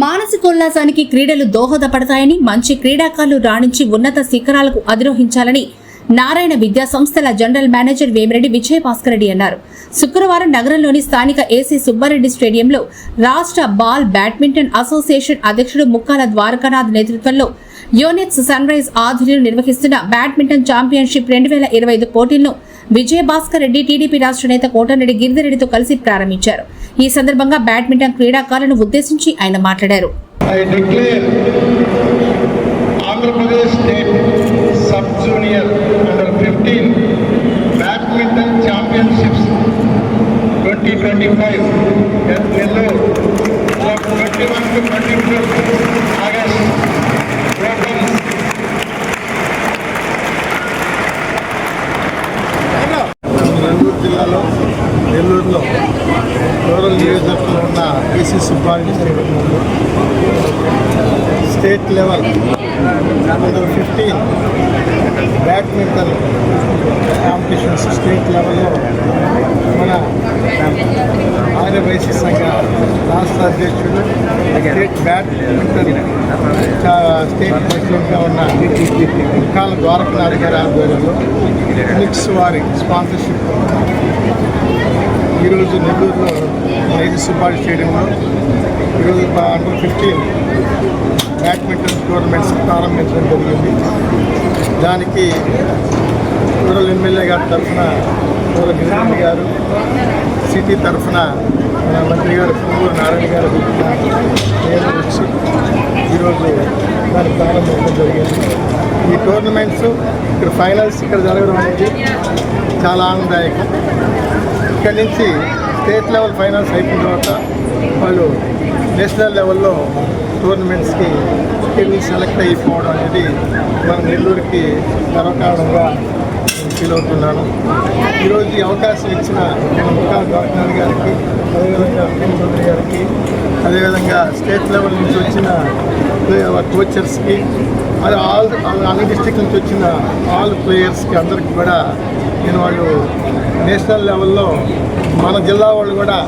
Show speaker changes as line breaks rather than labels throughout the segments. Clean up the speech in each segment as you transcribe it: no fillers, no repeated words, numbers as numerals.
మానసికోల్లాసానికి క్రీడలు దోహదపడతాయని, మంచి క్రీడాకారులు రాణించి ఉన్నత శిఖరాలకు అధిరోహించాలని నారాయణ విద్యా సంస్థల జనరల్ మేనేజర్ వేమిరెడ్డి విజయభాస్కర్ రెడ్డి అన్నారు. శుక్రవారం నగరంలోని స్థానిక ఏసీ సుబ్బారెడ్డి స్టేడియంలో రాష్ట్ర బాల్ బ్యాడ్మింటన్ అసోసియేషన్ అధ్యక్షుడు ముక్కాల ద్వారకానాథ్ నేతృత్వంలో యోనెక్స్ సన్ రైజ్ ఆధ్వర్యంలో నిర్వహిస్తున్న బ్యాడ్మింటన్ ఛాంపియన్షిప్ 2025 పోటీలను విజయభాస్కర్ రెడ్డి టీడీపీ రాష్ట్ర నేత కోటరెడ్డి గిరిధరెడ్డితో కలిసి ప్రారంభించారు. ఈ సందర్భంగా బ్యాడ్మింటన్ క్రీడాకారులను ఉద్దేశించి ఆయన మాట్లాడారు.
Andhra Pradesh state sub junior under 15 badminton championships 2025 Nellore 21 to 22 August Nellore జిల్లాలో నెల్లూరులో రూరల్ నియోజకవర్గంలో ఉన్న ఏసీ సుబ్బారెడ్డి స్టేడియంలో state level under 15 badminton competitions state లెవెల్లో మన ఆర్యవైశ్య సంఘ రాష్ట్ర అధ్యక్షుడు స్టేట్ బ్యాడ్మింటన్ స్టేట్ ప్రెసిడెంట్గా ఉన్న ముక్కాల ద్వారకానాథ్ గారి ఆధ్వర్యంలో మిక్స్ వారి స్పాన్సర్షిప్ ఈరోజు నెల్లూరులో ఏసీ సుబ్బారెడ్డి స్టేడియంలో ఈరోజు అండర్ 15 బ్యాడ్మింటన్ టోర్నమెంట్స్ ప్రారంభించడం జరిగింది. దానికి రూరల్ ఎమ్మెల్యే గారి తరఫున రూరల్ గిరిధరెడ్డి గారు, సిటీ తరఫున మంత్రి గారు పువ్వూరు నారాయణ గారు నేను వచ్చి ఈరోజు దాన్ని ప్రారంభించడం జరిగింది. ఈ టోర్నమెంట్స్ ఇక్కడ ఫైనల్స్ ఇక్కడ జరగడం అనేది చాలా ఆనందదాయకం. ఇక్కడి నుంచి స్టేట్ లెవెల్ ఫైనల్స్ అయిపోయిన తర్వాత వాళ్ళు నేషనల్ లెవెల్లో టోర్నమెంట్స్కి వెళ్ళి సెలెక్ట్ అయిపోవడం అనేది మన నెల్లూరుకి గర్వకారణంగా ఫీల్ అవుతున్నాను. ఈరోజు ఈ అవకాశం ఇచ్చిన ముక్కాల ద్వారకానాథ్ గారికి, అదేవిధంగా చౌదరి గారికి, అదేవిధంగా స్టేట్ లెవెల్ నుంచి వచ్చిన కోచర్స్కి, అన్ని డిస్ట్రిక్ట్ నుంచి వచ్చిన ఆల్ ప్లేయర్స్కి అందరికీ కూడా నేను వాళ్ళు నేషనల్ లెవెల్లో మన జిల్లా వాళ్ళు కూడా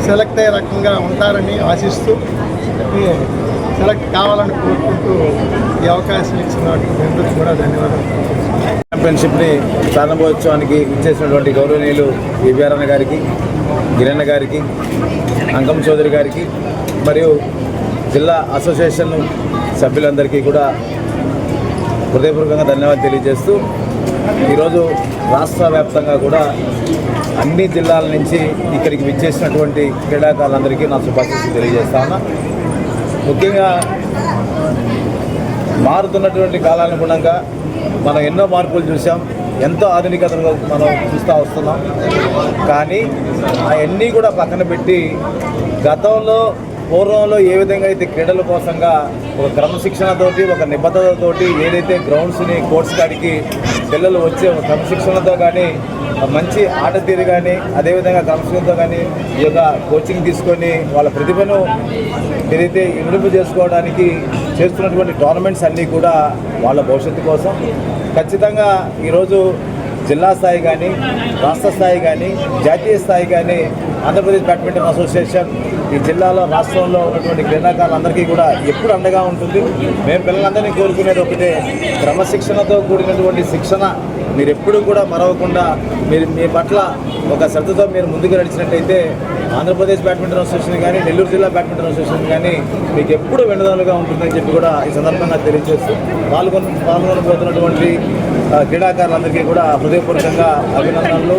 సెలెక్ట్ అయ్యే రకంగా ఉంటారని ఆశిస్తూ సెలెక్ట్ కావాలని కోరుకుంటూ ఈ అవకాశం ఇచ్చినటువంటి అందరికీ కూడా ధన్యవాదాలు.
ఛాంపియన్షిప్ని ప్రారంభోత్సవానికి ఇచ్చేసినటువంటి గౌరవనీయులు వివిఆర్ఎన్ గారికి, గిరన్న గారికి, అంకం చౌదరి గారికి మరియు జిల్లా అసోసియేషన్ సభ్యులందరికీ కూడా హృదయపూర్వకంగా ధన్యవాదాలు తెలియజేస్తూ ఈరోజు రాష్ట్ర వ్యాప్తంగా కూడా అన్ని జిల్లాల నుంచి ఇక్కడికి విచ్చేసినటువంటి క్రీడాకారులందరికీ నా శుభాకాంక్షలు తెలియజేస్తా ఉన్నా. ముఖ్యంగా మారుతున్నటువంటి కాలానుగుణంగా మనం ఎన్నో మార్పులు చూసాం, ఎంతో ఆధునికతను మనం చూస్తూ వస్తున్నాం. కానీ అవన్నీ కూడా పక్కన పెట్టి పూర్వంలో ఏ విధంగా అయితే క్రీడల కోసంగా ఒక క్రమశిక్షణతోటి, ఒక నిబద్ధతతోటి ఏదైతే గ్రౌండ్స్ని కోర్ట్స్ కాడికి పిల్లలు వచ్చే ఒక క్రమశిక్షణతో కానీ, మంచి ఆట తీరు కానీ, అదేవిధంగా క్రమశిక్షణతో కానీ ఈ యొక్క కోచింగ్ తీసుకొని వాళ్ళ ప్రతిభను ఏదైతే ఇనుడింపు చేసుకోవడానికి చేస్తున్నటువంటి టోర్నమెంట్స్ అన్నీ కూడా వాళ్ళ భవిష్యత్తు కోసం ఖచ్చితంగా ఈరోజు జిల్లా స్థాయి కానీ, రాష్ట్ర స్థాయి కానీ, జాతీయ స్థాయి కానీ ఆంధ్రప్రదేశ్ బ్యాడ్మింటన్ అసోసియేషన్ ఈ జిల్లాలో, రాష్ట్రంలో ఉన్నటువంటి క్రీడాకారులందరికీ కూడా ఎప్పుడు అండగా ఉంటుంది. మేము పిల్లలందరినీ కోరుకునేది ఒకటే, క్రమశిక్షణతో కూడినటువంటి శిక్షణ మీరు ఎప్పుడూ కూడా మరవకుండా మీ పట్ల ఒక శ్రద్ధతో మీరు ముందుకు నడిచినట్టయితే ఆంధ్రప్రదేశ్ బ్యాడ్మింటన్ అసోసియేషన్ కానీ, నెల్లూరు జిల్లా బ్యాడ్మింటన్ అసోసియేషన్ కానీ మీకు ఎప్పుడు వెన్నుదన్నుగా ఉంటుందని చెప్పి కూడా ఈ సందర్భంగా తెలియజేస్తూ పాల్గొనబోతున్నటువంటి క్రీడాకారులందరికీ కూడా హృదయపూర్వకంగా అభినందనలు.